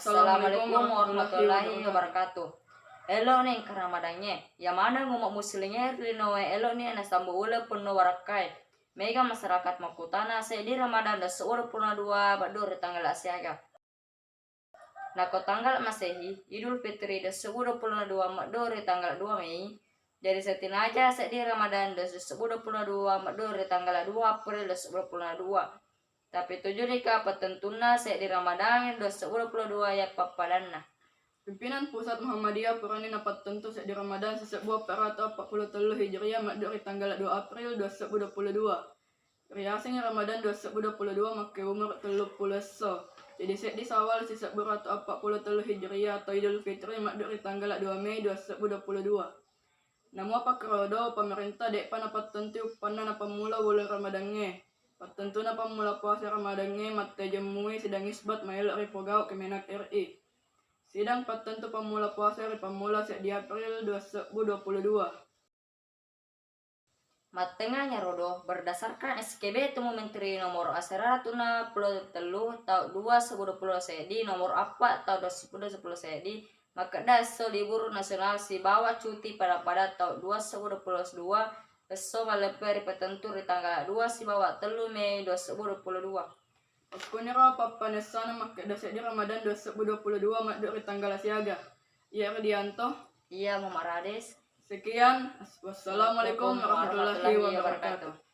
Assalamualaikum warahmatullahi wabarakatuh. Elo nih keramadanya. Ya mana ngumak muslimnya rino elo nih anas tambu ule penuh warakai. Mega masyarakat makutana saya di Ramadan da seurang puna dua badur tanggal asiaga. Nah ko tanggal Masehi Idul Fitri da seurang puna dua badur tanggal 2 Mei. Jadi setina aja saya di Ramadan da seurang puna dua badur tanggal 2 April da seurang puna dua. Tapi tujuh nikah petentuna saya di Ramadan 2022 ya papadanna. Pimpinan Pusat Muhammadiyah Purani dapat tentu di Ramadan sesebuah perata 43 Hijriah dari tanggal 2 April 2022. Riasing Ramadan 2022 make umur 30 so. Jadi di Sawal sesebuah perata 43 Hijriah atau Idul Fitri dari tanggal 2 Mei 2022. Namun apa kerodo pemerintah dek dapat tentu panah pemula bulan Ramadannya. Patentuna pemula puasa Ramadannya mata jemui sidang isbat mail ripogau Kemenak RI. Sidang patentu pemula puasa dari pemula di April 2022. Matengahnya rodo berdasarkan SKB Temu Menteri nomor Asaratuna Telu tahun 2020 di nomor apa tahun 2010 di maka daso libur nasional si bawa cuti pada tahun 2022 beso maleperi petentu di tanggal 2 si bawa telu Mei 2022. Kunira papanesana make dasar di Ramadan 2022 dari tanggal siaga. Iya Radianto. Iya Muhammad Rades. Sekian. Wassalamualaikum warahmatullahi wabarakatuh.